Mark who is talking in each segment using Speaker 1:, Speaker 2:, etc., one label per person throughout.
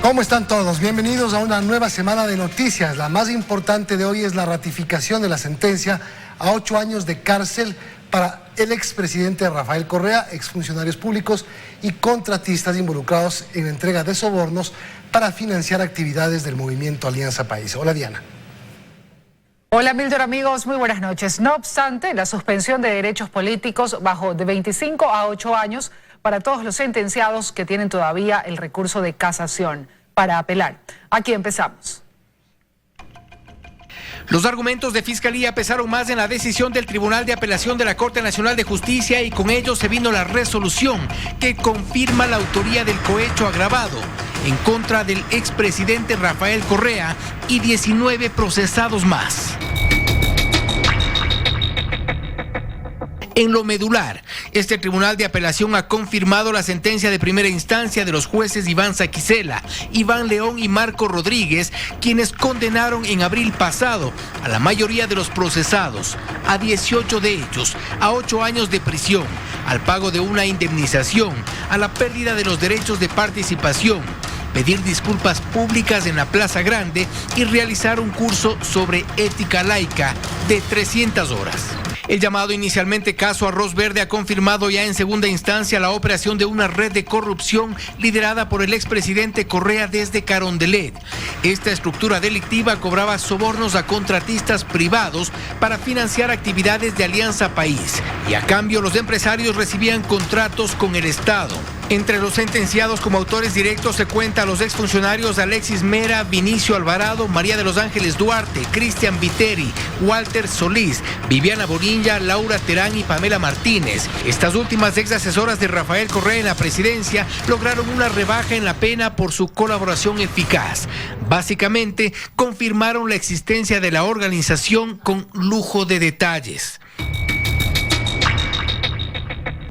Speaker 1: ¿Cómo están todos? Bienvenidos a una nueva semana de noticias. La más importante de hoy es la ratificación de la sentencia a 8 años de cárcel para el expresidente Rafael Correa, exfuncionarios públicos y contratistas involucrados en la entrega de sobornos para financiar actividades del movimiento Alianza País. Hola, Diana.
Speaker 2: Hola, Milton, amigos, muy buenas noches. No obstante, la suspensión de derechos políticos bajó de 25 a 8 años para todos los sentenciados que tienen todavía el recurso de casación para apelar. Aquí empezamos.
Speaker 3: Los argumentos de Fiscalía pesaron más en la decisión del Tribunal de Apelación de la Corte Nacional de Justicia y con ello se vino la resolución que confirma la autoría del cohecho agravado en contra del expresidente Rafael Correa y 19 procesados más. En lo medular, este Tribunal de Apelación ha confirmado la sentencia de primera instancia de los jueces Iván Saquicela, Iván León y Marco Rodríguez, quienes condenaron en abril pasado a la mayoría de los procesados, a 18 de ellos, a 8 años de prisión, al pago de una indemnización, a la pérdida de los derechos de participación, pedir disculpas públicas en la Plaza Grande y realizar un curso sobre ética laica de 300 horas. El llamado inicialmente caso Arroz Verde ha confirmado ya en segunda instancia la operación de una red de corrupción liderada por el expresidente Correa desde Carondelet. Esta estructura delictiva cobraba sobornos a contratistas privados para financiar actividades de Alianza País y a cambio los empresarios recibían contratos con el Estado. Entre los sentenciados como autores directos se cuenta a los exfuncionarios Alexis Mera, Vinicio Alvarado, María de los Ángeles Duarte, Cristian Viteri, Walter Solís, Viviana Bonilla, Laura Terán y Pamela Martínez. Estas últimas ex asesoras de Rafael Correa en la presidencia lograron una rebaja en la pena por su colaboración eficaz. Básicamente, confirmaron la existencia de la organización con lujo de detalles.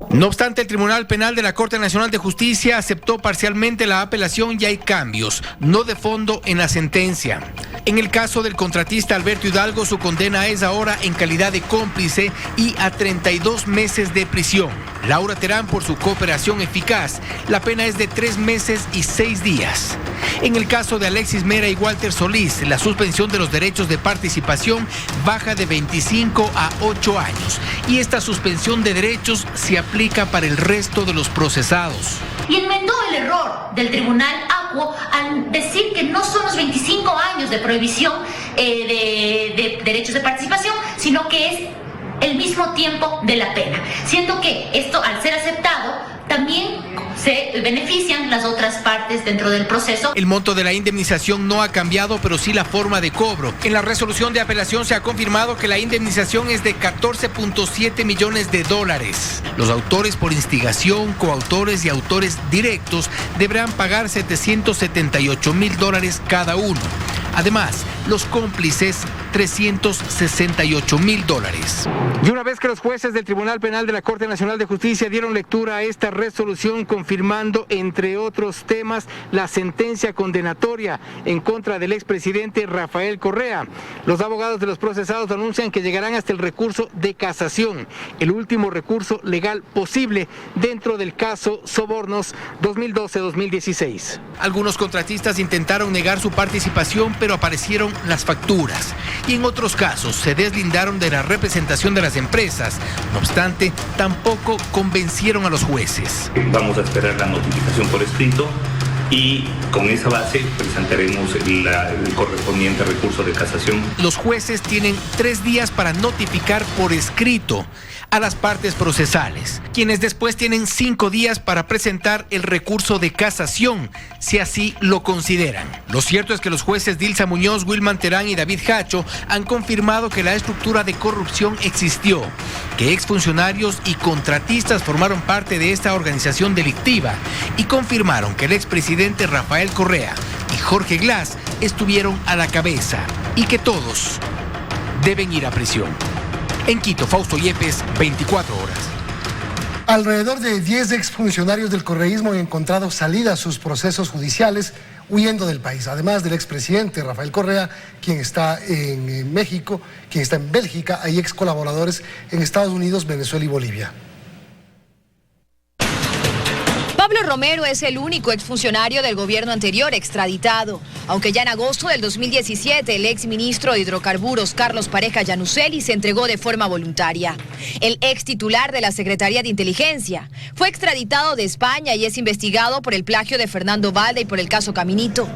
Speaker 3: No obstante, el Tribunal Penal de la Corte Nacional de Justicia aceptó parcialmente la apelación y hay cambios, no de fondo, en la sentencia. En el caso del contratista Alberto Hidalgo, su condena es ahora en calidad de cómplice y a 32 meses de prisión. Laura Terán, por su cooperación eficaz, la pena es de 3 meses y 6 días. En el caso de Alexis Mera y Walter Solís, la suspensión de los derechos de participación baja de 25 a 8 años y esta suspensión de derechos se aplica para el resto de los procesados.
Speaker 4: Y enmendó el error del Tribunal Acuo al decir que no son los 25 años de prohibición de derechos de participación, sino que es el mismo tiempo de la pena, siendo que esto, al ser aceptado, también se benefician las otras partes dentro del proceso.
Speaker 3: El monto de la indemnización no ha cambiado, pero sí la forma de cobro. En la resolución de apelación se ha confirmado que la indemnización es de $14.7 millones. Los autores por instigación, coautores y autores directos deberán pagar $778,000 cada uno. Además, los cómplices, $368,000. Y una vez que los jueces del Tribunal Penal de la Corte Nacional de Justicia dieron lectura a esta resolución confirmando, entre otros temas, la sentencia condenatoria en contra del expresidente Rafael Correa, los abogados de los procesados anuncian que llegarán hasta el recurso de casación, el último recurso legal posible dentro del caso Sobornos 2012-2016. Algunos contratistas intentaron negar su participación, pero aparecieron las facturas y en otros casos se deslindaron de la representación de las empresas. No obstante, tampoco convencieron a los jueces.
Speaker 5: Vamos a esperar la notificación por escrito y con esa base presentaremos el correspondiente recurso de casación.
Speaker 3: Los jueces tienen 3 días para notificar por escrito a las partes procesales, quienes después tienen 5 días para presentar el recurso de casación, si así lo consideran. Lo cierto es que los jueces Dilsa Muñoz, Wilman Terán y David Hacho han confirmado que la estructura de corrupción existió, que exfuncionarios y contratistas formaron parte de esta organización delictiva y confirmaron que el expresidente Rafael Correa y Jorge Glass estuvieron a la cabeza y que todos deben ir a prisión. En Quito, Fausto Yepes, 24 horas.
Speaker 1: Alrededor de 10 exfuncionarios del correísmo han encontrado salida a sus procesos judiciales huyendo del país. Además del expresidente Rafael Correa, quien está en México, quien está en Bélgica, hay ex colaboradores en Estados Unidos, Venezuela y Bolivia.
Speaker 6: Pablo Romero es el único exfuncionario del gobierno anterior extraditado, aunque ya en agosto del 2017 el exministro de Hidrocarburos Carlos Pareja Yanuseli se entregó de forma voluntaria. El ex titular de la Secretaría de Inteligencia fue extraditado de España y es investigado por el plagio de Fernando Valda y por el caso Caminito.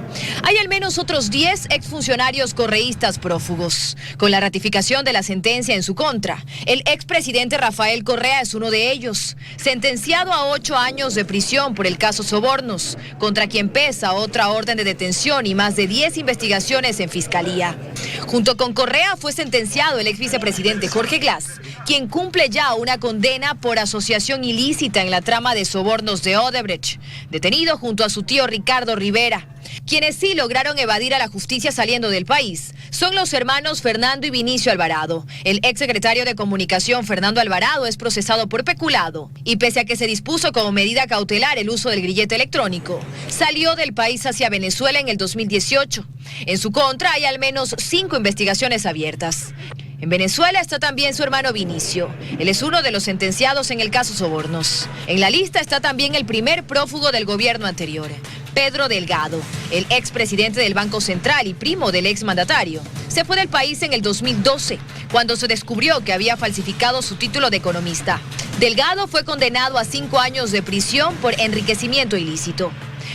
Speaker 6: Hay al menos otros 10 exfuncionarios correístas prófugos. Con la ratificación de la sentencia en su contra, el expresidente Rafael Correa es uno de ellos, sentenciado a 8 años de prisión por el caso Sobornos, contra quien pesa otra orden de detención y más de 10 investigaciones en fiscalía. Junto con Correa fue sentenciado el ex vicepresidente Jorge Glass, quien cumple ya una condena por asociación ilícita en la trama de sobornos de Odebrecht, detenido junto a su tío Ricardo Rivera. Quienes sí lograron evadir a la justicia saliendo del país son los hermanos Fernando y Vinicio Alvarado. El exsecretario de Comunicación Fernando Alvarado es procesado por peculado y pese a que se dispuso como medida cautelar el uso del grillete electrónico, salió del país hacia Venezuela en el 2018. En su contra hay al menos 5 investigaciones abiertas. En Venezuela está también su hermano Vinicio. Él es uno de los sentenciados en el caso Sobornos. En la lista está también el primer prófugo del gobierno anterior, Pedro Delgado, el expresidente del Banco Central y primo del exmandatario. Se fue del país en el 2012, cuando se descubrió que había falsificado su título de economista. Delgado fue condenado a 5 años de prisión por enriquecimiento ilícito.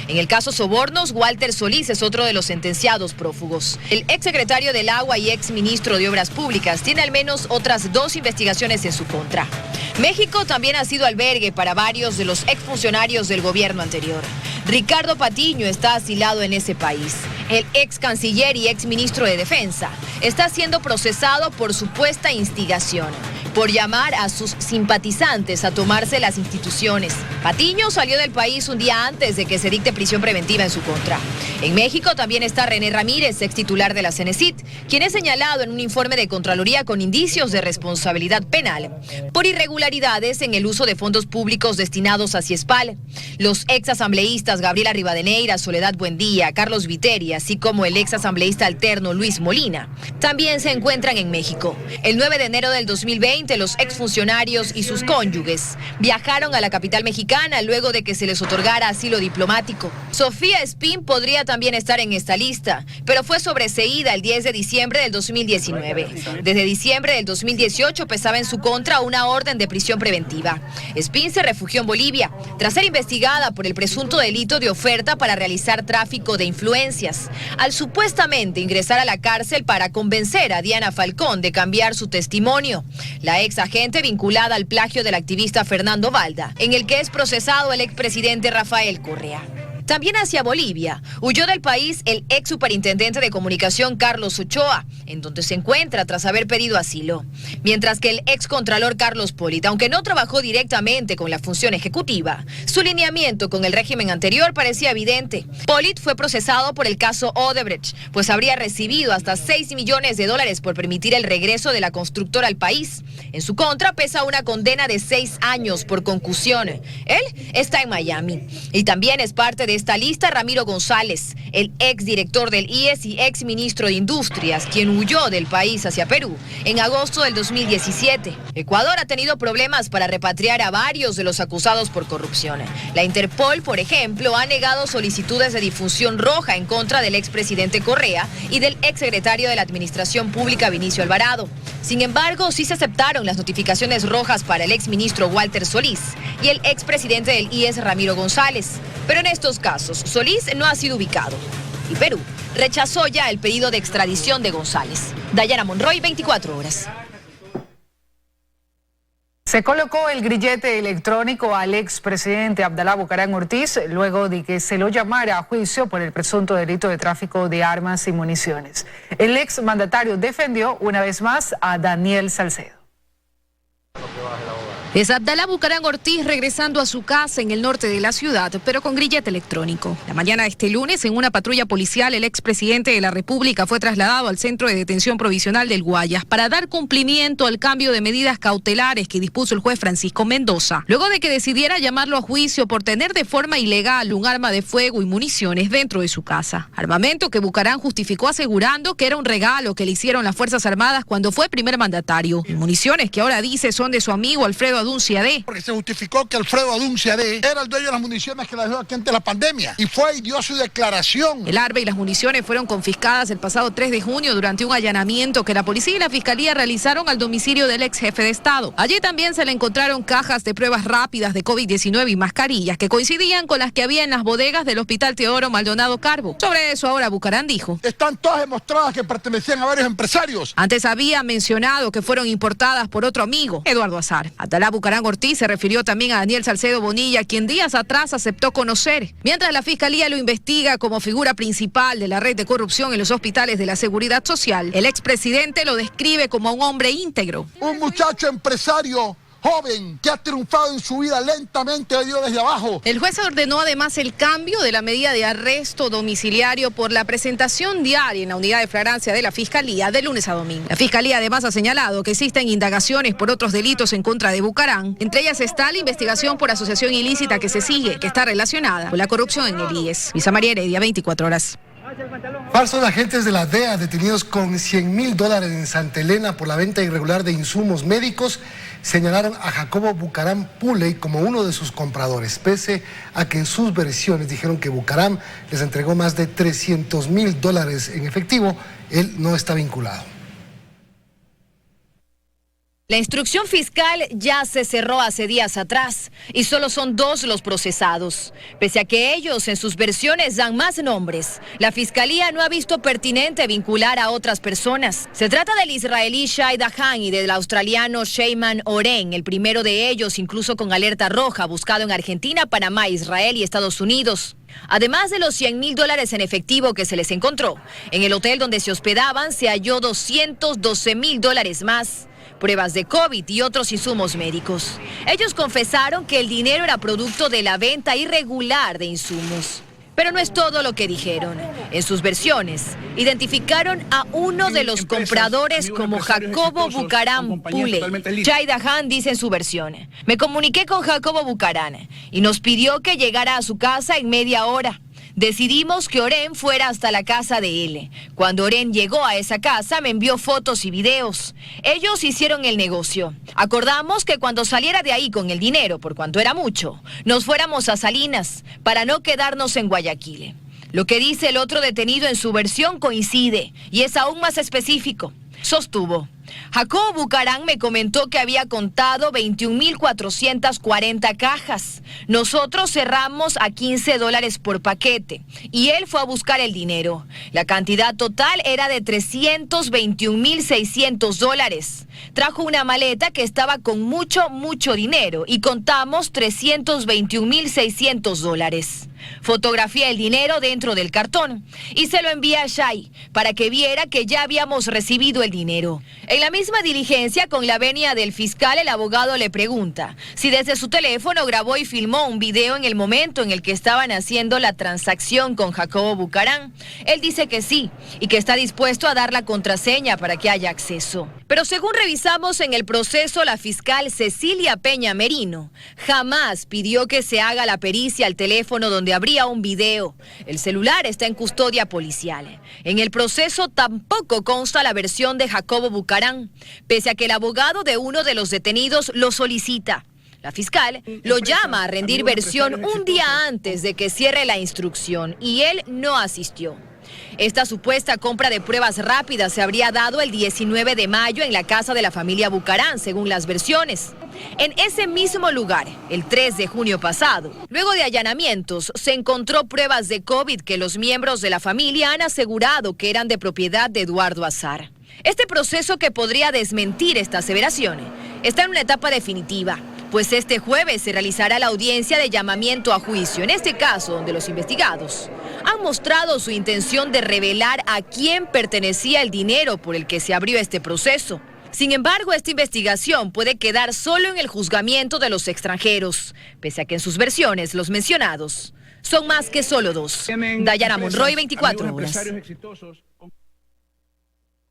Speaker 6: En el caso Sobornos, Walter Solís es otro de los sentenciados prófugos. El exsecretario del Agua y exministro de Obras Públicas tiene al menos otras 2 investigaciones en su contra. México también ha sido albergue para varios de los exfuncionarios del gobierno anterior. Ricardo Patiño está asilado en ese país. El ex canciller y ex ministro de Defensa está siendo procesado por supuesta instigación, por llamar a sus simpatizantes a tomarse las instituciones. Patiño salió del país un día antes de que se dicte prisión preventiva en su contra. En México también está René Ramírez, ex titular de la Cenecit, quien es señalado en un informe de Contraloría con indicios de responsabilidad penal por irregularidades en el uso de fondos públicos destinados a Ciespal. Los ex asambleístas Gabriela Rivadeneira, Soledad Buendía, Carlos Viteri, así como el ex asambleísta alterno Luis Molina, también se encuentran en México. El 9 de enero del 2020, los exfuncionarios y sus cónyuges viajaron a la capital mexicana luego de que se les otorgara asilo diplomático. Sofía Espín podría también estar en esta lista, pero fue sobreseída el 10 de diciembre del 2019. Desde diciembre del 2018 pesaba en su contra una orden de prisión preventiva. Espín se refugió en Bolivia tras ser investigada por el presunto delito de oferta para realizar tráfico de influencias, al supuestamente ingresar a la cárcel para convencer a Diana Falcón de cambiar su testimonio, la ex agente vinculada al plagio del activista Fernando Valda, en el que es procesado el expresidente Rafael Correa. También hacia Bolivia huyó del país el ex superintendente de comunicación Carlos Ochoa, en donde se encuentra tras haber pedido asilo. Mientras que el ex contralor Carlos Polit, aunque no trabajó directamente con la función ejecutiva, su lineamiento con el régimen anterior parecía evidente. Polit fue procesado por el caso Odebrecht, pues habría recibido hasta $6 millones por permitir el regreso de la constructora al país. En su contra pesa una condena de 6 años por concusión. Él está en Miami y también es parte de esta lista Ramiro González, el ex director del IES y ex ministro de Industrias, quien huyó del país hacia Perú en agosto del 2017. Ecuador ha tenido problemas para repatriar a varios de los acusados por corrupción. La Interpol, por ejemplo, ha negado solicitudes de difusión roja en contra del expresidente Correa y del exsecretario de la Administración Pública Vinicio Alvarado. Sin embargo, sí se aceptaron las notificaciones rojas para el exministro Walter Solís y el expresidente del IES Ramiro González. Pero en estos casos, Solís no ha sido ubicado y Perú rechazó ya el pedido de extradición de González. Dayana Monroy, 24 horas.
Speaker 2: Se colocó el grillete electrónico al expresidente Abdalá Bucaram Ortiz luego de que se lo llamara a juicio por el presunto delito de tráfico de armas y municiones. El exmandatario defendió una vez más a Daniel Salcedo.
Speaker 7: Es Abdalá Bucaram Ortiz regresando a su casa en el norte de la ciudad, pero con grillete electrónico. La mañana de este lunes, en una patrulla policial, el expresidente de la República fue trasladado al Centro de Detención Provisional del Guayas para dar cumplimiento al cambio de medidas cautelares que dispuso el juez Francisco Mendoza, luego de que decidiera llamarlo a juicio por tener de forma ilegal un arma de fuego y municiones dentro de su casa. Armamento que Bucaram justificó asegurando que era un regalo que le hicieron las Fuerzas Armadas cuando fue primer mandatario. Y municiones que ahora dice son de su amigo Alfredo Aduncia D.
Speaker 8: Porque se justificó que Alfredo Aduncia D era el dueño de las municiones que las dejó aquí antes de la pandemia. Y fue y dio su declaración.
Speaker 7: El arma y las municiones fueron confiscadas el pasado 3 de junio durante un allanamiento que la policía y la fiscalía realizaron al domicilio del ex jefe de Estado. Allí también se le encontraron cajas de pruebas rápidas de COVID-19 y mascarillas que coincidían con las que había en las bodegas del Hospital Teodoro Maldonado Carbo. Sobre eso ahora Bucaram dijo:
Speaker 8: están todas demostradas que pertenecían a varios empresarios.
Speaker 7: Antes había mencionado que fueron importadas por otro amigo, Eduardo Azar. Atalá Bucaram Ortiz se refirió también a Daniel Salcedo Bonilla, quien días atrás aceptó conocer. Mientras la fiscalía lo investiga como figura principal de la red de corrupción en los hospitales de la Seguridad Social, el expresidente lo describe como un hombre íntegro.
Speaker 8: Un muchacho empresario joven que ha triunfado en su vida lentamente desde abajo.
Speaker 7: El juez ordenó además el cambio de la medida de arresto domiciliario por la presentación diaria en la unidad de flagrancia de la Fiscalía de lunes a domingo. La Fiscalía además ha señalado que existen indagaciones por otros delitos en contra de Bucaram. Entre ellas está la investigación por asociación ilícita que se sigue, que está relacionada con la corrupción en el IES. Luisa María Heredia, 24 horas.
Speaker 1: Falsos agentes de la DEA detenidos con $100.000 en Santa Elena por la venta irregular de insumos médicos señalaron a Jacobo Bucaram Puley como uno de sus compradores, pese a que en sus versiones dijeron que Bucaram les entregó más de $300.000 en efectivo. Él no está vinculado.
Speaker 6: La instrucción fiscal ya se cerró hace días atrás y solo son 2 los procesados. Pese a que ellos en sus versiones dan más nombres, la fiscalía no ha visto pertinente vincular a otras personas. Se trata del israelí Shai Dahan y del australiano Sheyman Oren, el primero de ellos incluso con alerta roja, buscado en Argentina, Panamá, Israel y Estados Unidos. Además de los $100.000 en efectivo que se les encontró, en el hotel donde se hospedaban se halló $212.000 más, pruebas de COVID y otros insumos médicos. Ellos confesaron que el dinero era producto de la venta irregular de insumos. Pero no es todo lo que dijeron. En sus versiones, identificaron a uno de los compradores como Jacobo Bucaram Puley. Shai Dahan dice en su versión: me comuniqué con Jacobo Bucaram y nos pidió que llegara a su casa en media hora. Decidimos que Oren fuera hasta la casa de él. Cuando Oren llegó a esa casa, me envió fotos y videos. Ellos hicieron el negocio. Acordamos que cuando saliera de ahí con el dinero, por cuanto era mucho, nos fuéramos a Salinas para no quedarnos en Guayaquil. Lo que dice el otro detenido en su versión coincide y es aún más específico. Sostuvo: Jacobo Bucaram me comentó que había contado 21.440 cajas. Nosotros cerramos a $15 por paquete y él fue a buscar el dinero. La cantidad total era de $321.600. Trajo una maleta que estaba con mucho dinero y contamos $321.600. Fotografía el dinero dentro del cartón y se lo envía a Shai para que viera que ya habíamos recibido el dinero. En la misma diligencia con la venia del fiscal, el abogado le pregunta si desde su teléfono grabó y filmó un video en el momento en el que estaban haciendo la transacción con Jacobo Bucaram. Él dice que sí y que está dispuesto a dar la contraseña para que haya acceso. Pero según revisamos en el proceso, la fiscal Cecilia Peña Merino jamás pidió que se haga la pericia al teléfono donde habría un video. El celular está en custodia policial. En el proceso tampoco consta la versión de Jacobo Bucaram, pese a que el abogado de uno de los detenidos lo solicita. La fiscal lo llama a rendir versión un día antes de que cierre la instrucción y él no asistió. Esta supuesta compra de pruebas rápidas se habría dado el 19 de mayo en la casa de la familia Bucaram, según las versiones. En ese mismo lugar, el 3 de junio pasado, luego de allanamientos, se encontró pruebas de COVID que los miembros de la familia han asegurado que eran de propiedad de Eduardo Azar. Este proceso, que podría desmentir esta aseveración, está en una etapa definitiva, pues este jueves se realizará la audiencia de llamamiento a juicio, en este caso donde los investigados han mostrado su intención de revelar a quién pertenecía el dinero por el que se abrió este proceso. Sin embargo, esta investigación puede quedar solo en el juzgamiento de los extranjeros, pese a que en sus versiones los mencionados son más que solo 2. Dayana Monroy, 24 horas.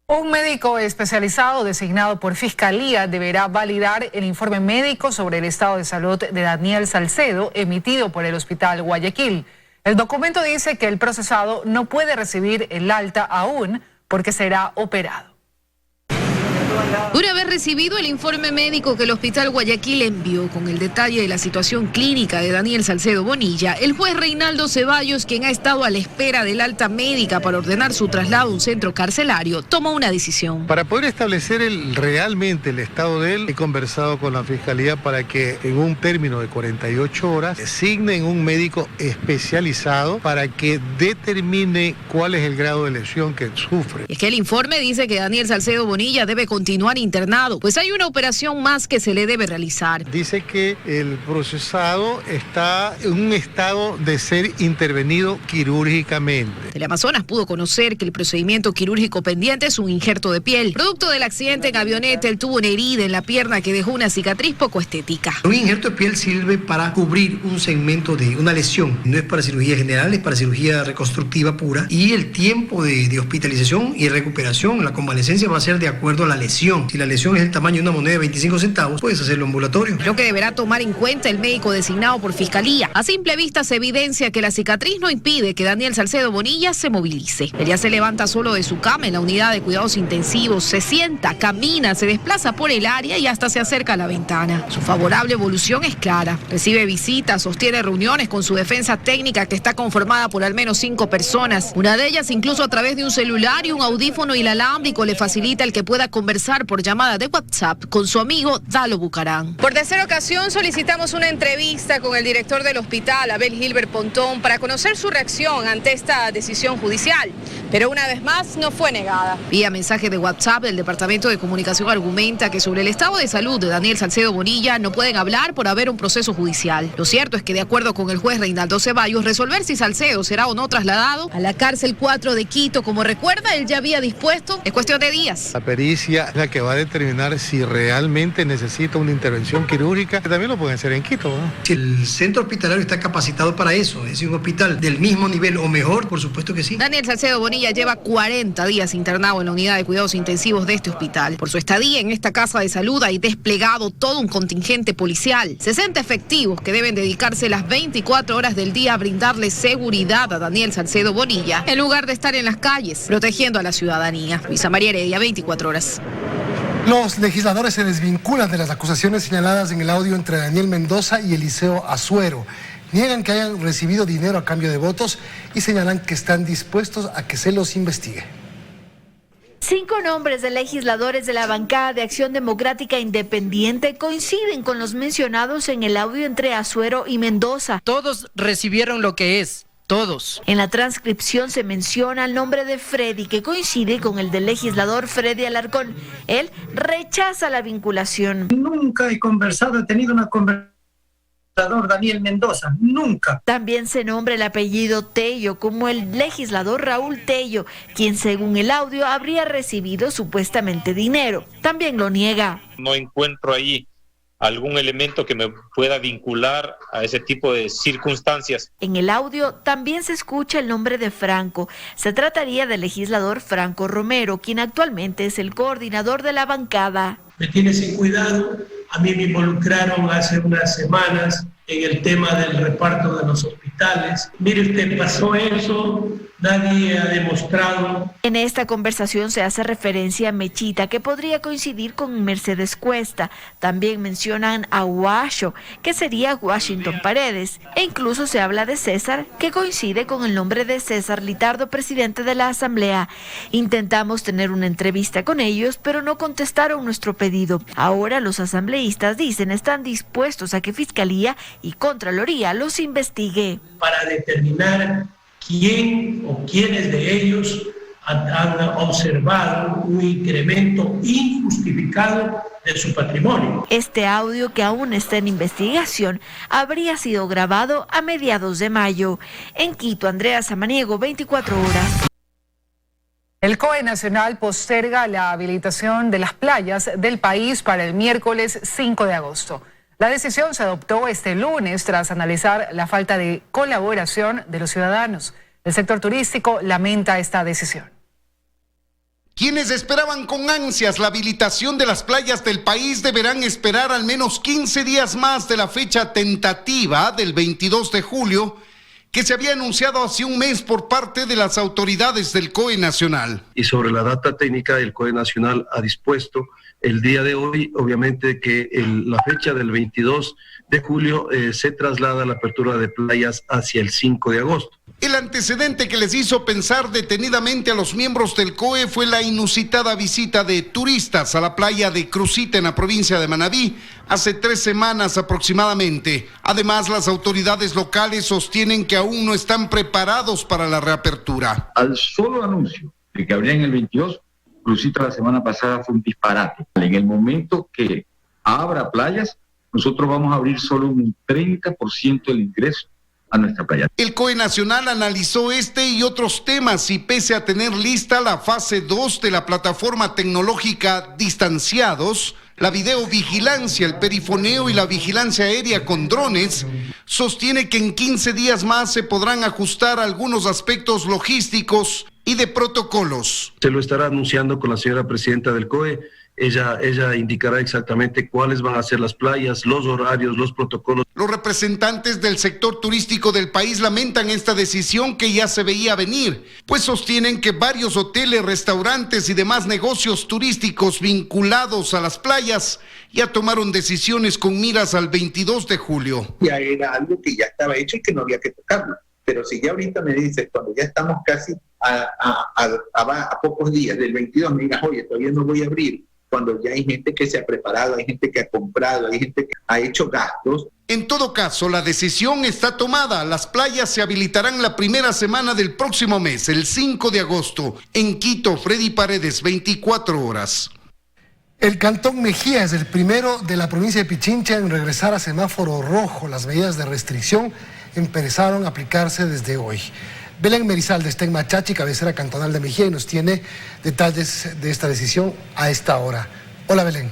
Speaker 2: Un médico especializado designado por Fiscalía deberá validar el informe médico sobre el estado de salud de Daniel Salcedo emitido por el Hospital Guayaquil. El documento dice que el procesado no puede recibir el alta aún porque será operado.
Speaker 7: Una vez recibido el informe médico que el Hospital Guayaquil envió con el detalle de la situación clínica de Daniel Salcedo Bonilla, el juez Reinaldo Ceballos, quien ha estado a la espera del alta médica para ordenar su traslado a un centro carcelario, tomó una decisión.
Speaker 9: Para poder establecer realmente el estado de él, he conversado con la Fiscalía para que en un término de 48 horas designen un médico especializado para que determine cuál es el grado de lesión que sufre.
Speaker 7: Es que el informe dice que Daniel Salcedo Bonilla debe continuar internado, pues hay una operación más que se le debe realizar.
Speaker 9: Dice que el procesado está en un estado de ser intervenido quirúrgicamente.
Speaker 7: Teleamazonas pudo conocer que el procedimiento quirúrgico pendiente es un injerto de piel. Producto del accidente en avioneta, él tuvo una herida en la pierna que dejó una cicatriz poco estética.
Speaker 10: Un injerto de piel sirve para cubrir un segmento de una lesión. No es para cirugía general, es para cirugía reconstructiva pura. Y el tiempo de hospitalización y recuperación, la convalecencia va a ser de acuerdo a la lesión. Si la lesión es el tamaño de una moneda de 25 centavos, puedes hacerlo ambulatorio.
Speaker 7: Lo que deberá tomar en cuenta el médico designado por Fiscalía. A simple vista se evidencia que la cicatriz no impide que Daniel Salcedo Bonilla se movilice. Él ya se levanta solo de su cama en la unidad de cuidados intensivos, se sienta, camina, se desplaza por el área y hasta se acerca a la ventana. Su favorable evolución es clara. Recibe visitas, sostiene reuniones con su defensa técnica que está conformada por al menos 5 personas. Una de ellas incluso a través de un celular y un audífono inalámbrico le facilita el que pueda conversar por llamada de WhatsApp con su amigo Dalo Bucarán. Por tercera ocasión solicitamos una entrevista con el director del hospital, Abel Gilbert Pontón, para conocer su reacción ante esta decisión judicial, pero una vez más no fue negada. Vía mensaje de WhatsApp, el Departamento de Comunicación argumenta que sobre el estado de salud de Daniel Salcedo Bonilla no pueden hablar por haber un proceso judicial. Lo cierto es que de acuerdo con el juez Reinaldo Ceballos, resolver si Salcedo será o no trasladado a la cárcel 4 de Quito, como recuerda, él ya había dispuesto, es cuestión de días.
Speaker 9: La pericia es la que va a determinar si realmente necesita una intervención quirúrgica, que también lo pueden hacer en Quito, ¿no?
Speaker 10: Si el centro hospitalario está capacitado para eso, es decir, un hospital del mismo nivel o mejor, por supuesto que sí.
Speaker 7: Daniel Salcedo Bonilla lleva 40 días internado en la unidad de cuidados intensivos de este hospital. Por su estadía en esta casa de salud hay desplegado todo un contingente policial, 60 efectivos que deben dedicarse las 24 horas del día a brindarle seguridad a Daniel Salcedo Bonilla, en lugar de estar en las calles, protegiendo a la ciudadanía. Luisa María Heredia, 24 horas.
Speaker 1: Los legisladores se desvinculan de las acusaciones señaladas en el audio entre Daniel Mendoza y Eliseo Azuero. Niegan que hayan recibido dinero a cambio de votos y señalan que están dispuestos a que se los investigue.
Speaker 11: 5 nombres de legisladores de la bancada de Acción Democrática Independiente coinciden con los mencionados en el audio entre Azuero y Mendoza.
Speaker 12: Todos recibieron lo que es. Todos.
Speaker 11: En la transcripción se menciona el nombre de Freddy, que coincide con el del legislador Freddy Alarcón. Él rechaza la vinculación.
Speaker 13: Nunca he conversado, he tenido una conversación con Daniel Mendoza, nunca.
Speaker 11: También se nombra el apellido Tello como el legislador Raúl Tello, quien según el audio habría recibido supuestamente dinero. También lo niega.
Speaker 14: No encuentro ahí algún elemento que me pueda vincular a ese tipo de circunstancias.
Speaker 11: En el audio también se escucha el nombre de Franco. Se trataría del legislador Franco Romero, quien actualmente es el coordinador de la bancada.
Speaker 13: Me tiene sin cuidado. A mí me involucraron hace unas semanas en el tema del reparto de los hospitales. Mire usted, pasó eso, nadie ha demostrado.
Speaker 11: En esta conversación se hace referencia a Mechita, que podría coincidir con Mercedes Cuesta. También mencionan a Huasho, que sería Washington Paredes. E incluso se habla de César, que coincide con el nombre de César Litardo, presidente de la Asamblea. Intentamos tener una entrevista con ellos, pero no contestaron nuestro pedido. Ahora los asambleístas dicen están dispuestos a que Fiscalía y Contraloría los investigue.
Speaker 13: Para determinar quién o quiénes de ellos han observado un incremento injustificado de su patrimonio.
Speaker 11: Este audio, que aún está en investigación, habría sido grabado a mediados de mayo. En Quito, Andrea Samaniego, 24 horas.
Speaker 2: El COE Nacional posterga la habilitación de las playas del país para el miércoles 5 de agosto. La decisión se adoptó este lunes tras analizar la falta de colaboración de los ciudadanos. El sector turístico lamenta esta decisión.
Speaker 15: Quienes esperaban con ansias la habilitación de las playas del país deberán esperar al menos 15 días más de la fecha tentativa del 22 de julio, que se había anunciado hace un mes por parte de las autoridades del COE Nacional.
Speaker 16: Y sobre la data técnica, el COE Nacional ha dispuesto el día de hoy, obviamente que la fecha del 22 de julio se traslada a la apertura de playas hacia el 5 de agosto.
Speaker 15: El antecedente que les hizo pensar detenidamente a los miembros del COE fue la inusitada visita de turistas a la playa de Crucita en la provincia de Manabí hace 3 semanas aproximadamente. Además, las autoridades locales sostienen que aún no están preparados para la reapertura.
Speaker 17: Al solo anuncio de que abrían el 22, Crucita la semana pasada fue un disparate. En el momento que abra playas, nosotros vamos a abrir solo un 30% del ingreso a nuestra playa.
Speaker 15: El COE Nacional analizó este y otros temas y pese a tener lista la fase 2 de la plataforma tecnológica Distanciados, la videovigilancia, el perifoneo y la vigilancia aérea con drones, sostiene que en 15 días más se podrán ajustar algunos aspectos logísticos y de protocolos.
Speaker 16: Se lo estará anunciando con la señora presidenta del COE. Ella indicará exactamente cuáles van a ser las playas, los horarios, los protocolos.
Speaker 15: Los representantes del sector turístico del país lamentan esta decisión que ya se veía venir, pues sostienen que varios hoteles, restaurantes y demás negocios turísticos vinculados a las playas ya tomaron decisiones con miras al 22 de julio.
Speaker 18: Ya era algo que ya estaba hecho y que no había que tocarlo. Pero si ya ahorita me dices, cuando ya estamos casi a pocos días del 22, me digas, oye, todavía no voy a abrir, cuando ya hay gente que se ha preparado, hay gente que ha comprado, hay gente que ha hecho gastos.
Speaker 15: En todo caso, la decisión está tomada. Las playas se habilitarán la primera semana del próximo mes, el 5 de agosto. En Quito, Freddy Paredes, 24 horas.
Speaker 1: El Cantón Mejía es el primero de la provincia de Pichincha en regresar a semáforo rojo. Las medidas de restricción empezaron a aplicarse desde hoy. Belén Merizalde está en Machachi, cabecera cantonal de Mejía, y nos tiene detalles de esta decisión a esta hora. Hola, Belén.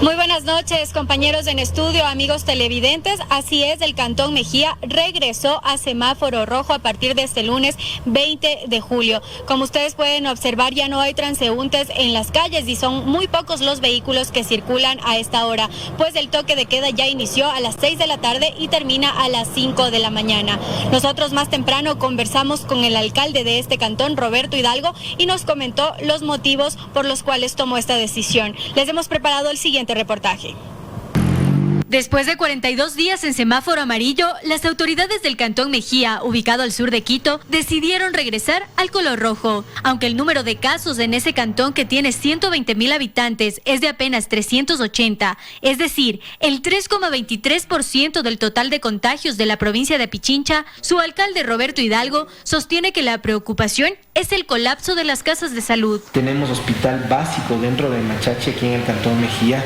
Speaker 19: Muy buenas noches, compañeros en estudio, amigos televidentes. Así es, el Cantón Mejía regresó a semáforo rojo a partir de este lunes 20 de julio. Como ustedes pueden observar, ya no hay transeúntes en las calles y son muy pocos los vehículos que circulan a esta hora, pues el toque de queda ya inició a las 6 de la tarde y termina a las 5 de la mañana. Nosotros más temprano conversamos con el alcalde de este cantón, Roberto Hidalgo, y nos comentó los motivos por los cuales tomó esta decisión. Les hemos preparado el siguiente reportaje. Después de 42 días en semáforo amarillo, las autoridades del Cantón Mejía, ubicado al sur de Quito, decidieron regresar al color rojo. Aunque el número de casos en ese cantón, que tiene 120,000 habitantes, es de apenas 380, es decir, el 3,23% del total de contagios de la provincia de Pichincha, su alcalde Roberto Hidalgo sostiene que la preocupación es el colapso de las casas de salud.
Speaker 20: Tenemos hospital básico dentro de Machachi, aquí en el Cantón Mejía,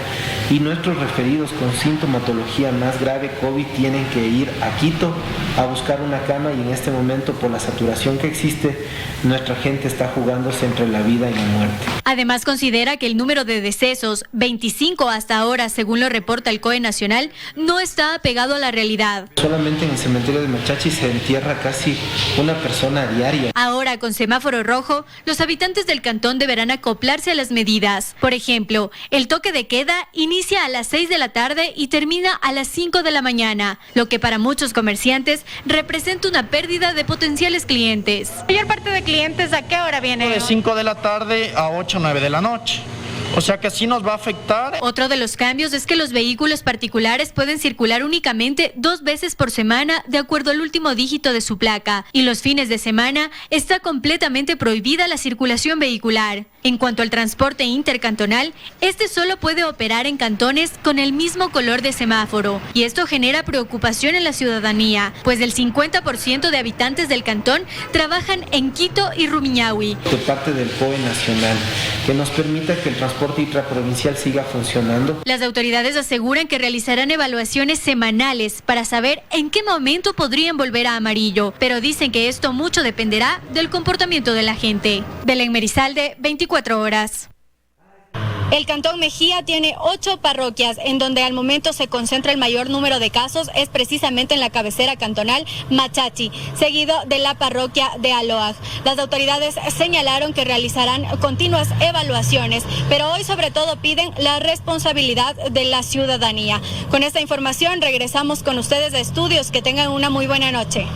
Speaker 20: y nuestros referidos con sintomatología más grave COVID tienen que ir a Quito a buscar una cama, y en este momento, por la saturación que existe, nuestra gente está jugándose entre la vida y la muerte.
Speaker 19: Además, considera que el número de decesos, 25 hasta ahora, según lo reporta el COE Nacional, no está apegado a la realidad.
Speaker 20: Solamente en el cementerio de Machachi se entierra casi una persona diaria.
Speaker 19: Ahora, con semáforo rojo, los habitantes del cantón deberán acoplarse a las medidas. Por ejemplo, el toque de queda inicia a las 6 de la tarde y termina a las 5 de la mañana, lo que para muchos comerciantes representa una pérdida de potenciales clientes. La mayor parte de clientes, ¿a qué hora viene?
Speaker 12: De 5 de la tarde a 8 o 9 de la noche. O sea que sí nos va a afectar.
Speaker 19: Otro de los cambios es que los vehículos particulares pueden circular únicamente 2 veces por semana de acuerdo al último dígito de su placa, y los fines de semana está completamente prohibida la circulación vehicular. En cuanto al transporte intercantonal, este solo puede operar en cantones con el mismo color de semáforo, y esto genera preocupación en la ciudadanía, pues el 50% de habitantes del cantón trabajan en Quito y Rumiñahui.
Speaker 20: De parte del COE Nacional, que nos permita que el transporte intraprovincial siga funcionando.
Speaker 19: Las autoridades aseguran que realizarán evaluaciones semanales para saber en qué momento podrían volver a amarillo, pero dicen que esto mucho dependerá del comportamiento de la gente. Belén Merizalde, 24 horas. El Cantón Mejía tiene 8 parroquias, en donde al momento se concentra el mayor número de casos, es precisamente en la cabecera cantonal Machachi, seguido de la parroquia de Aloag. Las autoridades señalaron que realizarán continuas evaluaciones, pero hoy sobre todo piden la responsabilidad de la ciudadanía. Con esta información regresamos con ustedes de estudios. Que tengan una muy buena noche.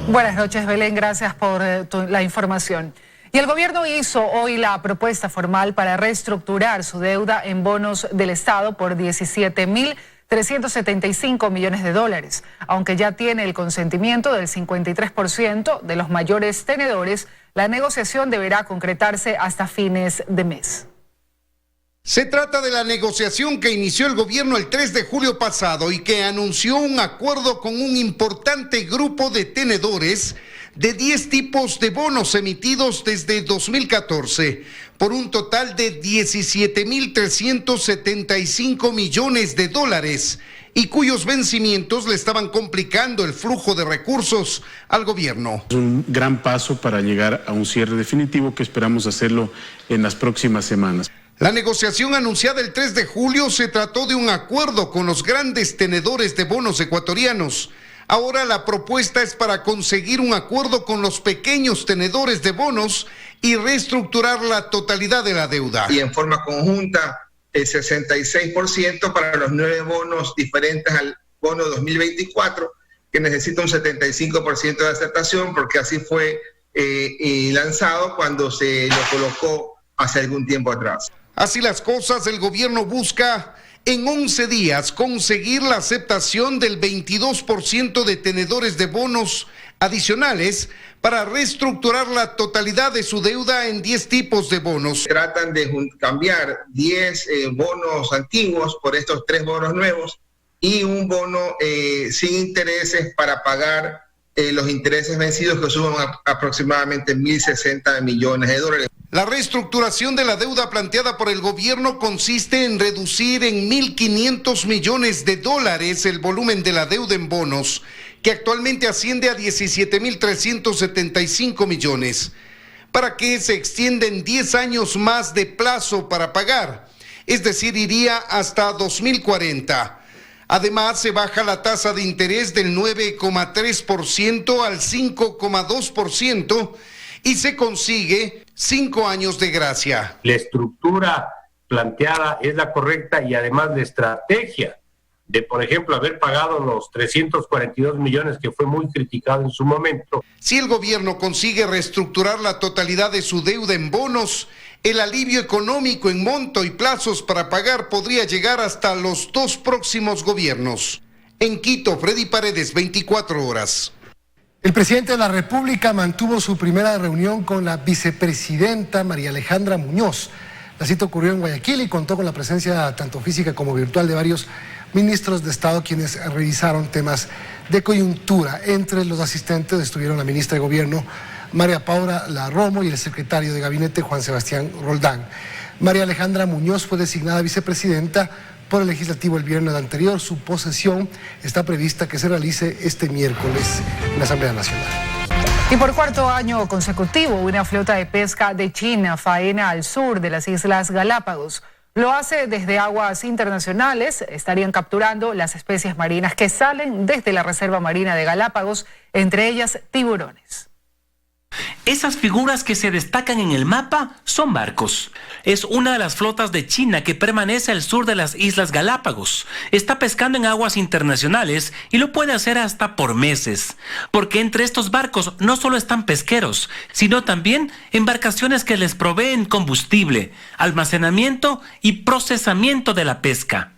Speaker 2: Buenas noches, Belén, gracias por la información. Y el gobierno hizo hoy la propuesta formal para reestructurar su deuda en bonos del Estado por 17.375 millones de dólares, aunque ya tiene el consentimiento del 53% de los mayores tenedores. La negociación deberá concretarse hasta fines de mes.
Speaker 15: Se trata de la negociación que inició el gobierno el 3 de julio pasado y que anunció un acuerdo con un importante grupo de tenedores de 10 tipos de bonos emitidos desde 2014 por un total de 17.375 millones de dólares y cuyos vencimientos le estaban complicando el flujo de recursos al gobierno.
Speaker 21: Es un gran paso para llegar a un cierre definitivo que esperamos hacerlo en las próximas semanas.
Speaker 15: La negociación anunciada el 3 de julio se trató de un acuerdo con los grandes tenedores de bonos ecuatorianos. Ahora la propuesta es para conseguir un acuerdo con los pequeños tenedores de bonos y reestructurar la totalidad de la deuda.
Speaker 18: Y en forma conjunta, el 66% para los 9 bonos diferentes al bono 2024, que necesita un 75% de aceptación, porque así fue lanzado cuando se lo colocó hace algún tiempo atrás.
Speaker 15: Así las cosas, el gobierno busca en 11 días conseguir la aceptación del 22% de tenedores de bonos adicionales para reestructurar la totalidad de su deuda en 10 tipos de bonos.
Speaker 18: Tratan de cambiar 10 bonos antiguos por estos 3 bonos nuevos y un bono sin intereses para pagar los intereses vencidos, que suman aproximadamente 1.060 millones de dólares.
Speaker 15: La reestructuración de la deuda planteada por el gobierno consiste en reducir en 1.500 millones de dólares el volumen de la deuda en bonos, que actualmente asciende a 17.375 millones, para que se extienden 10 años más de plazo para pagar, es decir, iría hasta 2040. Además, se baja la tasa de interés del 9,3% al 5,2% y se consigue 5 años de gracia.
Speaker 22: La estructura planteada es la correcta y además la estrategia de, por ejemplo, haber pagado los 342 millones que fue muy criticado en su momento.
Speaker 15: Si el gobierno consigue reestructurar la totalidad de su deuda en bonos, el alivio económico en monto y plazos para pagar podría llegar hasta los 2 próximos gobiernos. En Quito, Freddy Paredes, 24 horas.
Speaker 1: El presidente de la República mantuvo su primera reunión con la vicepresidenta María Alejandra Muñoz. La cita ocurrió en Guayaquil y contó con la presencia tanto física como virtual de varios ministros de Estado, quienes revisaron temas de coyuntura. Entre los asistentes estuvieron la ministra de Gobierno María Paula Larromo y el secretario de Gabinete Juan Sebastián Roldán. María Alejandra Muñoz fue designada vicepresidenta por el legislativo el viernes anterior. Su posesión está prevista que se realice este miércoles en la Asamblea Nacional.
Speaker 2: Y por 4º año consecutivo, una flota de pesca de China faena al sur de las Islas Galápagos. Lo hace desde aguas internacionales. Estarían capturando las especies marinas que salen desde la Reserva Marina de Galápagos, entre ellas tiburones.
Speaker 23: Esas figuras que se destacan en el mapa son barcos. Es una de las flotas de China que permanece al sur de las Islas Galápagos. Está pescando en aguas internacionales y lo puede hacer hasta por meses. Porque entre estos barcos no solo están pesqueros, sino también embarcaciones que les proveen combustible, almacenamiento y procesamiento de la pesca.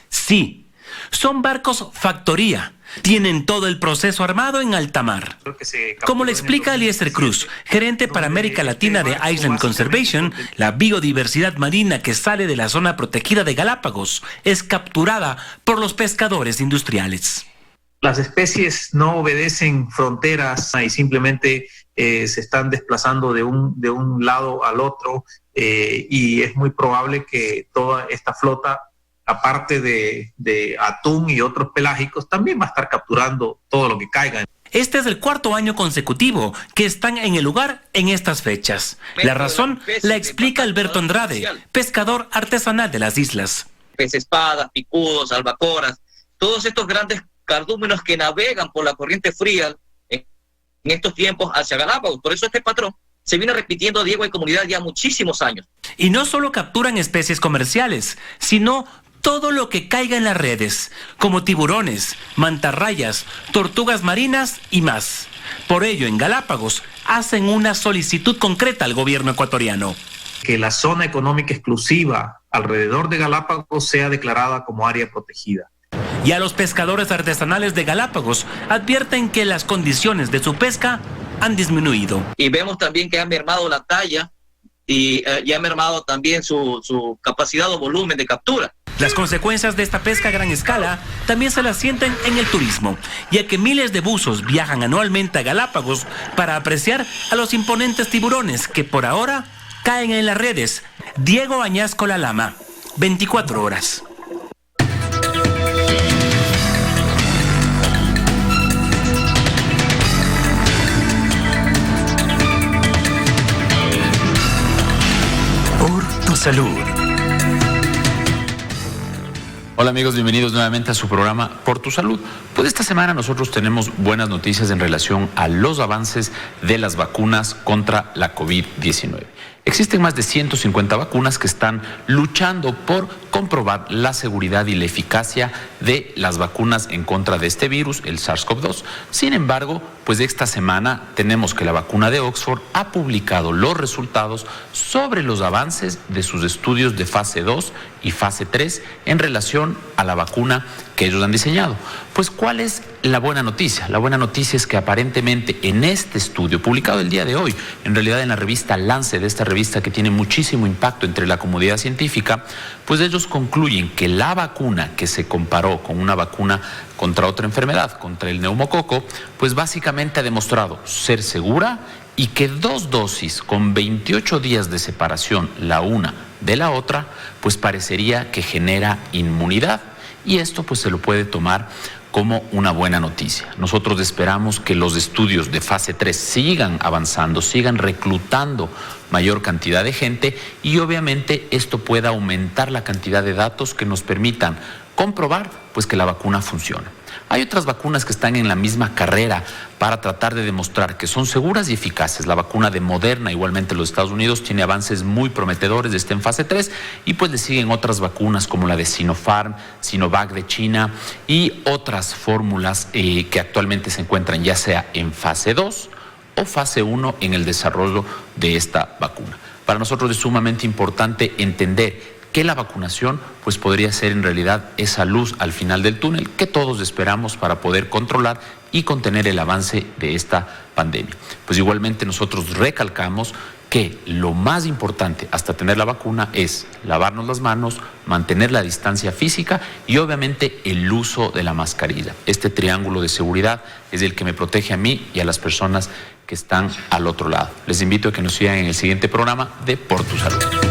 Speaker 23: Sí, son barcos factoría. Tienen todo el proceso armado en alta mar. Como le explica Eliezer Cruz, gerente para América Latina de Island Conservation, la biodiversidad marina que sale de la zona protegida de Galápagos es capturada por los pescadores industriales.
Speaker 24: Las especies no obedecen fronteras y simplemente se están desplazando de un lado al otro y es muy probable que toda esta flota, aparte de atún y otros pelágicos, también va a estar capturando todo lo que caiga.
Speaker 23: Este es el cuarto año consecutivo que están en el lugar en estas fechas. La razón la explica Alberto Andrade, pescador artesanal de las islas.
Speaker 3: Pez espadas, picudos, albacoras, todos estos grandes cardúmenos que navegan por la corriente fría en estos tiempos hacia Galápagos. Por eso este patrón se viene repitiendo, Diego, en comunidad ya muchísimos años.
Speaker 23: Y no solo capturan especies comerciales, sino todo lo que caiga en las redes, como tiburones, mantarrayas, tortugas marinas y más. Por ello, en Galápagos hacen una solicitud concreta al gobierno ecuatoriano.
Speaker 24: Que la zona económica exclusiva alrededor de Galápagos sea declarada como área protegida.
Speaker 23: Y a los pescadores artesanales de Galápagos advierten que las condiciones de su pesca han disminuido.
Speaker 3: Y vemos también que ha mermado la talla y ha mermado también su capacidad o volumen de captura.
Speaker 23: Las consecuencias de esta pesca a gran escala también se las sienten en el turismo, ya que miles de buzos viajan anualmente a Galápagos para apreciar a los imponentes tiburones que por ahora caen en las redes. Diego Añasco La Lama, 24 horas.
Speaker 4: Por tu salud.
Speaker 5: Hola amigos, bienvenidos nuevamente a su programa Por tu Salud. Pues esta semana nosotros tenemos buenas noticias en relación a los avances de las vacunas contra la COVID-19. Existen más de 150 vacunas que están luchando por comprobar la seguridad y la eficacia de las vacunas en contra de este virus, el SARS-CoV-2. Sin embargo, pues esta semana tenemos que la vacuna de Oxford ha publicado los resultados sobre los avances de sus estudios de fase 2 y fase 3 en relación a la vacuna que ellos han diseñado. Pues, ¿cuál es la buena noticia? La buena noticia es que aparentemente en este estudio, publicado el día de hoy, en realidad en la revista Lancet, esta revista que tiene muchísimo impacto entre la comunidad científica, pues ellos concluyen que la vacuna que se comparó con una vacuna contra otra enfermedad, contra el neumococo, pues básicamente ha demostrado ser segura y que 2 dosis con 28 días de separación, la una de la otra, pues parecería que genera inmunidad. Y esto pues se lo puede tomar como una buena noticia. Nosotros esperamos que los estudios de fase 3 sigan avanzando, sigan reclutando mayor cantidad de gente y obviamente esto pueda aumentar la cantidad de datos que nos permitan comprobar pues que la vacuna funciona. Hay otras vacunas que están en la misma carrera para tratar de demostrar que son seguras y eficaces. La vacuna de Moderna, igualmente en los Estados Unidos, tiene avances muy prometedores, está en fase 3 y pues le siguen otras vacunas como la de Sinopharm, Sinovac de China y otras fórmulas que actualmente se encuentran ya sea en fase 2 o fase 1 en el desarrollo de esta vacuna. Para nosotros es sumamente importante entender que la vacunación pues podría ser en realidad esa luz al final del túnel que todos esperamos para poder controlar y contener el avance de esta pandemia. Pues igualmente nosotros recalcamos que lo más importante hasta tener la vacuna es lavarnos las manos, mantener la distancia física y obviamente el uso de la mascarilla. Este triángulo de seguridad es el que me protege a mí y a las personas que están al otro lado. Les invito a que nos sigan en el siguiente programa de Por tu Salud.